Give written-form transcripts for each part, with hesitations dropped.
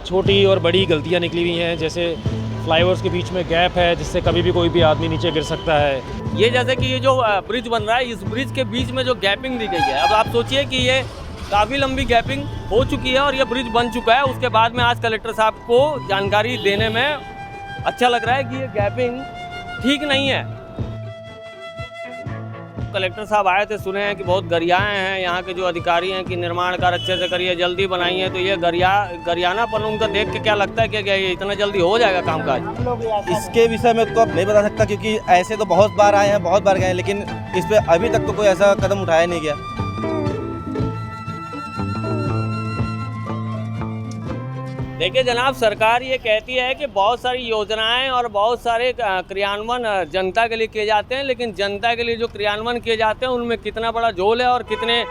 छोटी और बड़ी गलतियाँ निकली हुई हैं, जैसे फ्लाईओवर्स के बीच में गैप है जिससे कभी भी कोई भी आदमी नीचे गिर सकता है। ये जैसे कि ये जो ब्रिज बन रहा है, इस ब्रिज के बीच में जो गैपिंग दी गई है, अब आप सोचिए कि ये काफ़ी लंबी गैपिंग हो चुकी है और ये ब्रिज बन चुका है। उसके बाद में आज कलेक्टर साहब को जानकारी देने में अच्छा लग रहा है कि ये गैपिंग ठीक नहीं है। कलेक्टर साहब आए थे, सुने हैं कि बहुत गरियाए हैं यहाँ के जो अधिकारी हैं कि निर्माण कार्य अच्छे से करिए, जल्दी बनाइए। तो ये गरियानापन उनका देख के क्या लगता है कि क्या ये इतना जल्दी हो जाएगा कामकाज? इसके विषय में तो अब नहीं बता सकता, क्योंकि ऐसे तो बहुत बार आए हैं, बहुत बार गए हैं, लेकिन इस पे अभी तक तो कोई ऐसा कदम उठाया नहीं गया। देखिए जनाब, सरकार ये कहती है कि बहुत सारी योजनाएं और बहुत सारे क्रियान्वयन जनता के लिए किए जाते हैं, लेकिन जनता के लिए जो क्रियान्वयन किए जाते हैं उनमें कितना बड़ा झोल है और कितने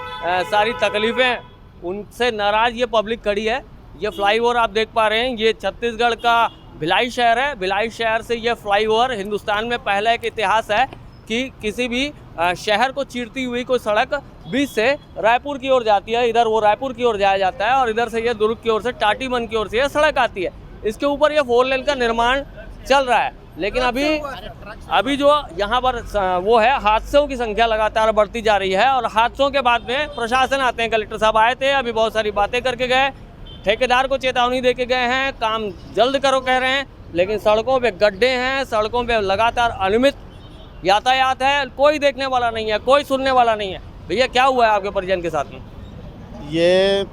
सारी तकलीफ़ें, उनसे नाराज़ ये पब्लिक खड़ी है। ये फ्लाईओवर आप देख पा रहे हैं, ये छत्तीसगढ़ का भिलाई शहर है। भिलाई शहर से ये फ्लाईओवर हिंदुस्तान में पहला एक इतिहास है कि किसी भी शहर को चीरती हुई कोई सड़क बीच से रायपुर की ओर जाती है, इधर वो रायपुर की ओर जाया जाता है और इधर से ये दुर्ग की ओर से टाटीबंध की ओर से ये सड़क आती है। इसके ऊपर ये 4 लेन का निर्माण चल रहा है, लेकिन अभी जो यहाँ पर वो है, हादसों की संख्या लगातार बढ़ती जा रही है और हादसों के बाद में प्रशासन आते हैं। कलेक्टर साहब आए थे, अभी बहुत सारी बातें करके गए, ठेकेदार को चेतावनी दे के गए हैं, काम जल्द करो कह रहे हैं, लेकिन सड़कों पर गड्ढे हैं, सड़कों पर लगातार अनियमित यातायात है, कोई देखने वाला नहीं है, कोई सुनने वाला नहीं है। भैया क्या हुआ है आपके परिजन के साथ में? ये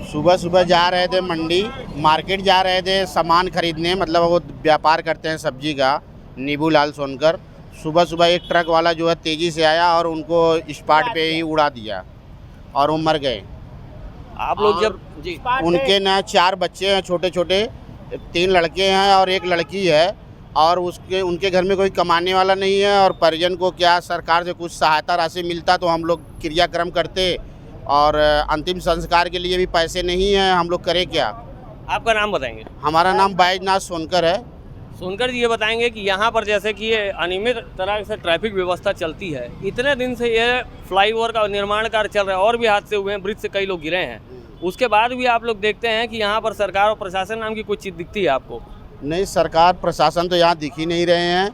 सुबह सुबह जा रहे थे मंडी मार्केट जा रहे थे सामान खरीदने, मतलब वो व्यापार करते हैं सब्जी का, नीबू लाल सोनकर। सुबह सुबह एक ट्रक वाला जो है तेज़ी से आया और उनको स्पॉट पे ही उड़ा दिया और वो मर गए। आप लोग जब जी, उनके ना 4 बच्चे हैं छोटे छोटे, 3 लड़के हैं और 1 लड़की है, और उनके घर में कोई कमाने वाला नहीं है। और परिजन को क्या सरकार से कुछ सहायता राशि मिलता तो हम लोग क्रियाक्रम करते, और अंतिम संस्कार के लिए भी पैसे नहीं हैं, हम लोग करें क्या? आपका नाम बताएंगे? हमारा नाम बैजनाथ सोनकर है। सोनकर जी, ये बताएंगे कि यहाँ पर जैसे कि ये अनियमित तरह से ट्रैफिक व्यवस्था चलती है, इतने दिन से ये फ्लाईओवर का निर्माण कार्य चल रहा है और भी हादसे हुए हैं, ब्रिज से कई लोग गिरे हैं, उसके बाद भी आप लोग देखते हैं कि यहाँ पर सरकार और प्रशासन नाम की कुछ चीज़ दिखती है आपको? नहीं, सरकार प्रशासन तो यहाँ दिख ही नहीं रहे हैं।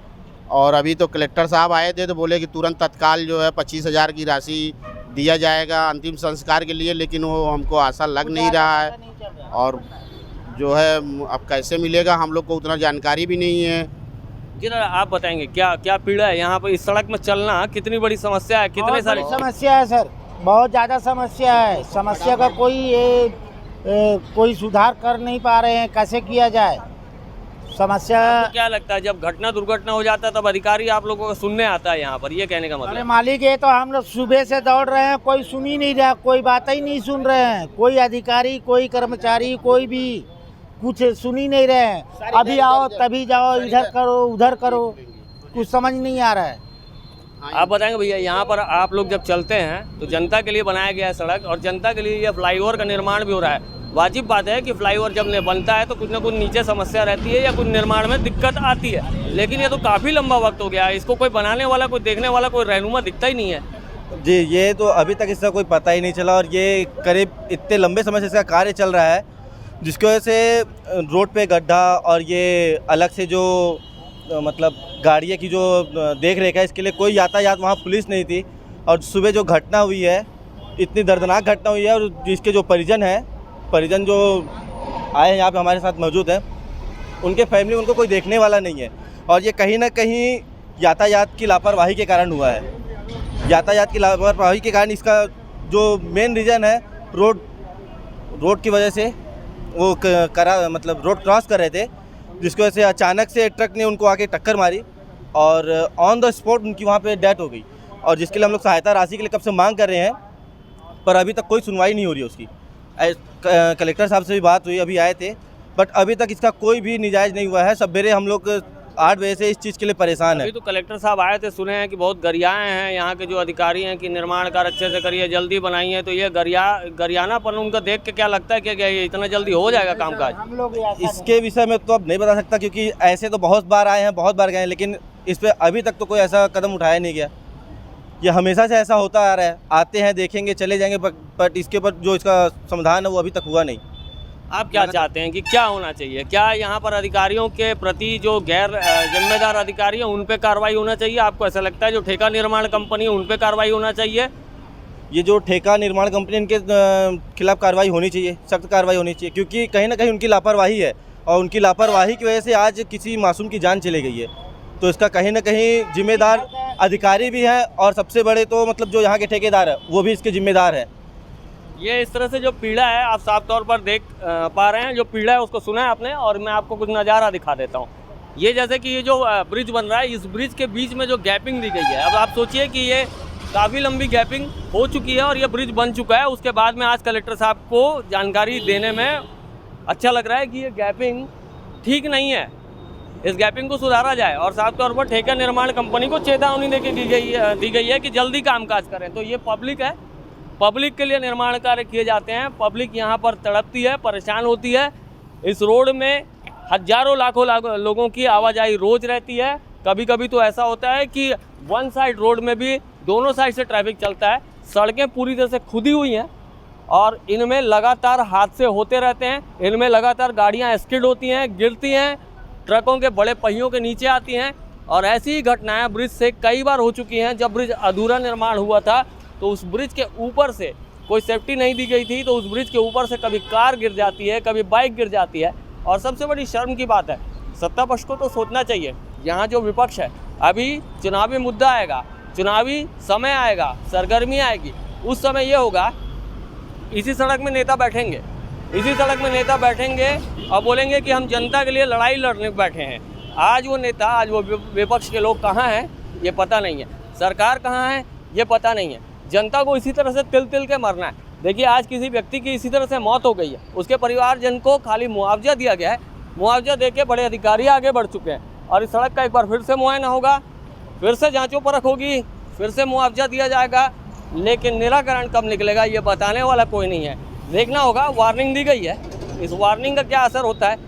और अभी तो कलेक्टर साहब आए थे तो बोले कि तुरंत तत्काल जो है 25,000 की राशि दिया जाएगा अंतिम संस्कार के लिए, लेकिन वो हमको आशा लग नहीं रहा है। और जो है अब कैसे मिलेगा, हम लोग को उतना जानकारी भी नहीं है। जी आप बताएंगे क्या क्या पीड़ा है यहाँ पर? इस सड़क में चलना कितनी बड़ी समस्या है, कितने सारी समस्या है सर, बहुत ज़्यादा समस्या है। समस्या का कोई सुधार कर नहीं पा रहे हैं, कैसे किया जाए समस्या? तो क्या लगता है जब घटना दुर्घटना हो जाता है तब अधिकारी आप लोगों को सुनने आता है यहाँ पर, ये कहने का मतलब? अरे मालिक, ये तो हम लोग सुबह से दौड़ रहे हैं, कोई सुन ही नहीं रहा, कोई बात ही नहीं सुन रहे हैं, कोई अधिकारी, कोई कर्मचारी, कोई भी कुछ सुन ही नहीं रहे हैं। अभी आओ तभी जाओ, इधर करो उधर करो, कुछ समझ नहीं आ रहा है। आप बताएंगे भैया, यहाँ पर आप लोग जब चलते हैं तो जनता के लिए बनाया गया है सड़क और जनता के लिए ये फ्लाईओवर का निर्माण भी हो रहा है। वाजिब बात है कि फ्लाईओवर जब बनता है तो कुछ ना कुछ नीचे समस्या रहती है या कुछ निर्माण में दिक्कत आती है, लेकिन ये तो काफ़ी लंबा वक्त हो गया है, इसको कोई बनाने वाला, कोई देखने वाला, कोई रहनुमा दिखता ही नहीं है। जी, ये तो अभी तक इसका कोई पता ही नहीं चला और ये करीब इतने लंबे समय से इसका कार्य चल रहा है, जिसकी वजह से रोड पे गड्ढा और ये अलग से जो मतलब गाड़ियाँ की जो देख रेख है, इसके लिए कोई यातायात वहाँ पुलिस नहीं थी। और सुबह जो घटना हुई है, इतनी दर्दनाक घटना हुई है, और जिसके जो परिजन जो आए हैं यहाँ पे हमारे साथ मौजूद हैं, उनके फैमिली, उनको कोई देखने वाला नहीं है। और ये कहीं ना कहीं यातायात की लापरवाही के कारण हुआ है। यातायात की लापरवाही के कारण इसका जो मेन रीज़न है, रोड की वजह से वो मतलब रोड क्रॉस कर रहे थे, जिसकी वजह से अचानक से ट्रक ने उनको आके टक्कर मारी और ऑन द स्पॉट उनकी वहाँ पे डेथ हो गई। और जिसके लिए हम लोग सहायता राशि के लिए कब से मांग कर रहे हैं, पर अभी तक कोई सुनवाई नहीं हो रही है उसकी। कलेक्टर साहब से भी बात हुई, अभी आए थे, बट अभी तक इसका कोई भी निजायज नहीं हुआ है। सवेरे हम लोग 8 बजे से इस चीज़ के लिए परेशान है। अभी तो कलेक्टर साहब आए थे, सुने हैं कि बहुत गरियाए हैं यहाँ के जो अधिकारी हैं कि निर्माण कार्य अच्छे से करिए, जल्दी बनाइए। तो ये गरियानापन उनका देख के क्या लगता है कि क्या ये इतना जल्दी हो जाएगा कामकाज? इसके विषय में तो अब नहीं बता सकता, क्योंकि ऐसे तो बहुत बार आए हैं, बहुत बार गए हैं, लेकिन इस पर अभी तक तो कोई ऐसा कदम उठाया नहीं गया। ये हमेशा से ऐसा होता आ रहा है, आते हैं, देखेंगे, चले जाएंगे, बट इसके ऊपर जो इसका समाधान है वो अभी तक हुआ नहीं। आप क्या चाहते हैं कि क्या होना चाहिए? क्या यहाँ पर अधिकारियों के प्रति जो गैर जिम्मेदार अधिकारी हैं उन पे कार्रवाई होना चाहिए? आपको ऐसा लगता है जो ठेका निर्माण कंपनी है उन पे कार्रवाई होना चाहिए? ये जो ठेका निर्माण कंपनी इनके खिलाफ कार्रवाई होनी चाहिए, सख्त कार्रवाई होनी चाहिए, क्योंकि कहीं ना कहीं उनकी लापरवाही है और उनकी लापरवाही की वजह से आज किसी मासूम की जान चली गई है। तो इसका कहीं ना कहीं जिम्मेदार अधिकारी भी हैं और सबसे बड़े तो मतलब जो यहाँ के ठेकेदार है वो भी इसके जिम्मेदार हैं। ये इस तरह से जो पीड़ा है आप साफ तौर पर देख पा रहे हैं, जो पीड़ा है उसको सुना है आपने, और मैं आपको कुछ नज़ारा दिखा देता हूँ। ये जैसे कि ये जो ब्रिज बन रहा है, इस ब्रिज के बीच में जो गैपिंग दी गई है, अब आप सोचिए कि ये काफ़ी लंबी गैपिंग हो चुकी है और ये ब्रिज बन चुका है। उसके बाद में आज कलेक्टर साहब को जानकारी देने में अच्छा लग रहा है कि ये गैपिंग ठीक नहीं है, इस गैपिंग को सुधारा जाए और साफ तौर पर ठेका निर्माण कंपनी को चेतावनी दी गई है कि जल्दी कामकाज करें। तो ये पब्लिक है, पब्लिक के लिए निर्माण कार्य किए जाते हैं, पब्लिक यहाँ पर तड़पती है, परेशान होती है। इस रोड में हजारों लाखों लोगों की आवाजाही रोज रहती है। कभी कभी तो ऐसा होता है कि वन साइड रोड में भी दोनों साइड से ट्रैफिक चलता है। सड़कें पूरी तरह से खुदी हुई हैं और इनमें लगातार हादसे होते रहते हैं, इनमें लगातार गाड़ियाँ स्किड होती हैं, गिरती हैं, ट्रकों के बड़े पहियों के नीचे आती हैं। और ऐसी ही घटनाएँ ब्रिज से कई बार हो चुकी हैं। जब ब्रिज अधूरा निर्माण हुआ था तो उस ब्रिज के ऊपर से कोई सेफ्टी नहीं दी गई थी, तो उस ब्रिज के ऊपर से कभी कार गिर जाती है, कभी बाइक गिर जाती है। और सबसे बड़ी शर्म की बात है, सत्ता पक्ष को तो सोचना चाहिए, यहाँ जो विपक्ष है, अभी चुनावी मुद्दा आएगा, चुनावी समय आएगा, सरगर्मी आएगी, उस समय ये होगा, इसी सड़क में नेता बैठेंगे, इसी सड़क में नेता बैठेंगे और बोलेंगे कि हम जनता के लिए लड़ाई लड़ने बैठे हैं। आज वो नेता, आज वो विपक्ष के लोग कहाँ हैं ये पता नहीं है, सरकार कहाँ है ये पता नहीं है। जनता को इसी तरह से तिल तिल के मरना है। देखिए, आज किसी व्यक्ति की इसी तरह से मौत हो गई है, उसके परिवारजन को खाली मुआवजा दिया गया है, मुआवजा देके बड़े अधिकारी आगे बढ़ चुके हैं और इस सड़क का एक बार फिर से मुआयना होगा, फिर से जांचों परख होगी, फिर से मुआवजा दिया जाएगा, लेकिन निराकरण कब निकलेगा ये बताने वाला कोई नहीं है। देखना होगा, वार्निंग दी गई है, इस वार्निंग का क्या असर होता है,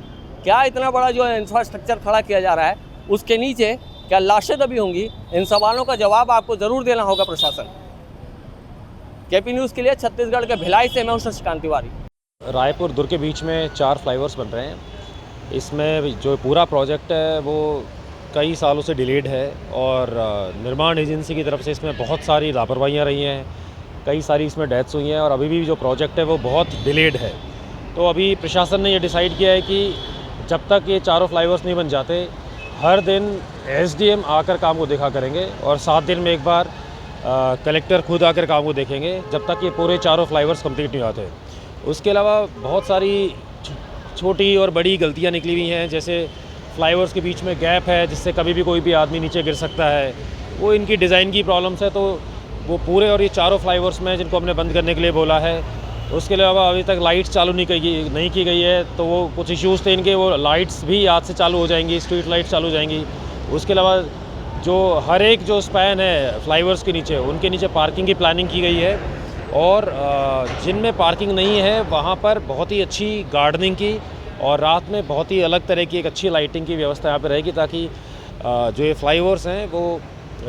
क्या इतना बड़ा जो इंफ्रास्ट्रक्चर खड़ा किया जा रहा है उसके नीचे क्या लाशें दबी होंगी, इन सवालों का जवाब आपको ज़रूर देना होगा प्रशासन। केपी न्यूज़ के लिए छत्तीसगढ़ के भिलाई से मैं हूं शशिकांत तिवारी। रायपुर दुर्ग के बीच में 4 फ्लाईओवर्स बन रहे हैं। इसमें जो पूरा प्रोजेक्ट है वो कई सालों से डिलेड है और निर्माण एजेंसी की तरफ से इसमें बहुत सारी लापरवाहियाँ रही हैं, कई सारी इसमें डेथ्स हुई हैं और अभी भी जो प्रोजेक्ट है वो बहुत डिलेड है। तो अभी प्रशासन ने ये डिसाइड किया है कि जब तक ये चारों फ्लाईओवर्स नहीं बन जाते, हर दिन एसडीएम आकर काम को देखा करेंगे और 7 दिन में एक बार कलेक्टर खुद आकर काम को देखेंगे, जब तक ये पूरे चारों फ्लाईओवर्स कंप्लीट नहीं होते। उसके अलावा बहुत सारी छोटी और बड़ी गलतियां निकली हुई हैं, जैसे फ्लाईओवर्स के बीच में गैप है जिससे कभी भी कोई भी आदमी नीचे गिर सकता है, वो इनकी डिज़ाइन की प्रॉब्लम्स है। तो वो पूरे और ये चारों फ्लाईओवर्स में जिनको हमने बंद करने के लिए बोला है। उसके अलावा अभी तक लाइट्स चालू नहीं की गई है, तो वो कुछ इश्यूज़ थे इनके, वो लाइट्स भी आज से चालू हो जाएंगी, स्ट्रीट लाइट्स चालू हो जाएंगी। उसके अलावा जो हर एक जो स्पैन है फ्लाईओवर्स के नीचे, उनके नीचे पार्किंग की प्लानिंग की गई है और जिनमें पार्किंग नहीं है वहाँ पर बहुत ही अच्छी गार्डनिंग की और रात में बहुत ही अलग तरह की एक अच्छी लाइटिंग की व्यवस्था यहाँ पर रहेगी, ताकि जो ये फ्लाईओवर्स हैं वो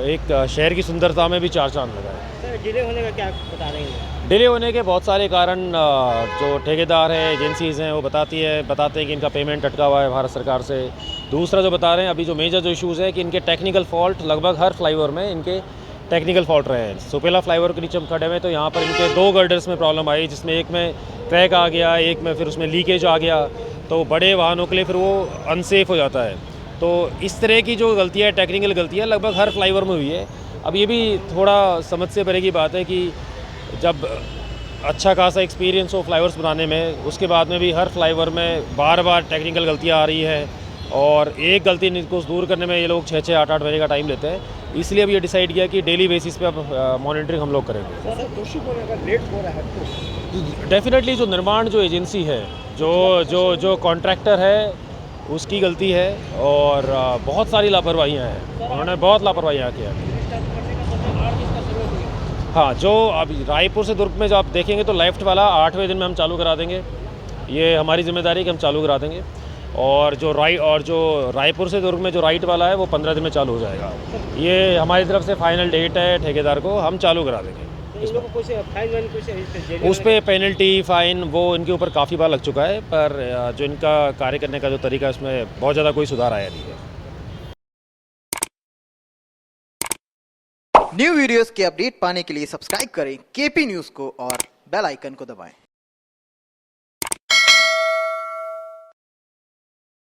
एक शहर की सुंदरता में भी चार चांद लगाए। डिले होने का क्या बता रहे हैं? डिले होने के बहुत सारे कारण जो ठेकेदार हैं, एजेंसीज़ हैं, वो बताते हैं कि इनका पेमेंट अटका हुआ है भारत सरकार से। दूसरा जो बता रहे हैं, अभी जो मेजर जो इश्यूज़ है कि इनके टेक्निकल फॉल्ट लगभग हर फ्लाईओवर में इनके टेक्निकल फॉल्ट रहे हैं। सुपेला फ्लाईओवर के नीचे हम खड़े हुए तो यहाँ पर इनके 2 गर्डर्स में प्रॉब्लम आई, जिसमें एक में क्रैक आ गया, एक में फिर उसमें लीकेज आ गया, तो बड़े वाहनों के लिए फिर वो अनसेफ हो जाता है। तो इस तरह की जो गलतियाँ, टेक्निकल गलतियाँ लगभग हर फ्लाईओवर में हुई है। अब ये भी थोड़ा समझ से परे की बात है कि जब अच्छा खासा एक्सपीरियंस हो फ्लाईओवर्स बनाने में, उसके बाद में भी हर फ्लाईओवर में बार बार टेक्निकल गलतियाँ आ रही है और एक गलती को दूर करने में ये लोग 6-6, 8-8 महीने का टाइम लेते हैं। इसलिए अब ये डिसाइड किया कि डेली बेसिस पे अब मॉनिटरिंग हम लोग करेंगे। दोषी कौन है? अगर लेट हो रहा है तो डेफिनेटली जो निर्माण जो एजेंसी है, जो कॉन्ट्रैक्टर है, उसकी गलती है और बहुत सारी लापरवाहियाँ हैं, उन्होंने बहुत लापरवाहियाँ किया। हाँ, जो अभी रायपुर से दुर्ग में जो आप देखेंगे तो लेफ़्ट वाला 8वें दिन में हम चालू करा देंगे, ये हमारी जिम्मेदारी है कि हम चालू करा देंगे। और जो रायपुर से दुर्ग में जो राइट वाला है वो 15 दिन में चालू हो जाएगा। ये हमारी तरफ से फाइनल डेट है ठेकेदार को, हम चालू करा देंगे। उस पर पेनल्टी फ़ाइन वो इनके ऊपर काफ़ी बार लग चुका है, पर जो इनका कार्य करने का जो तरीका है उसमें बहुत ज़्यादा कोई सुधार आया नहीं है। न्यू वीडियोस के अपडेट पाने के लिए सब्सक्राइब करें केपी न्यूज़ को और बेल आइकन को दबाएं।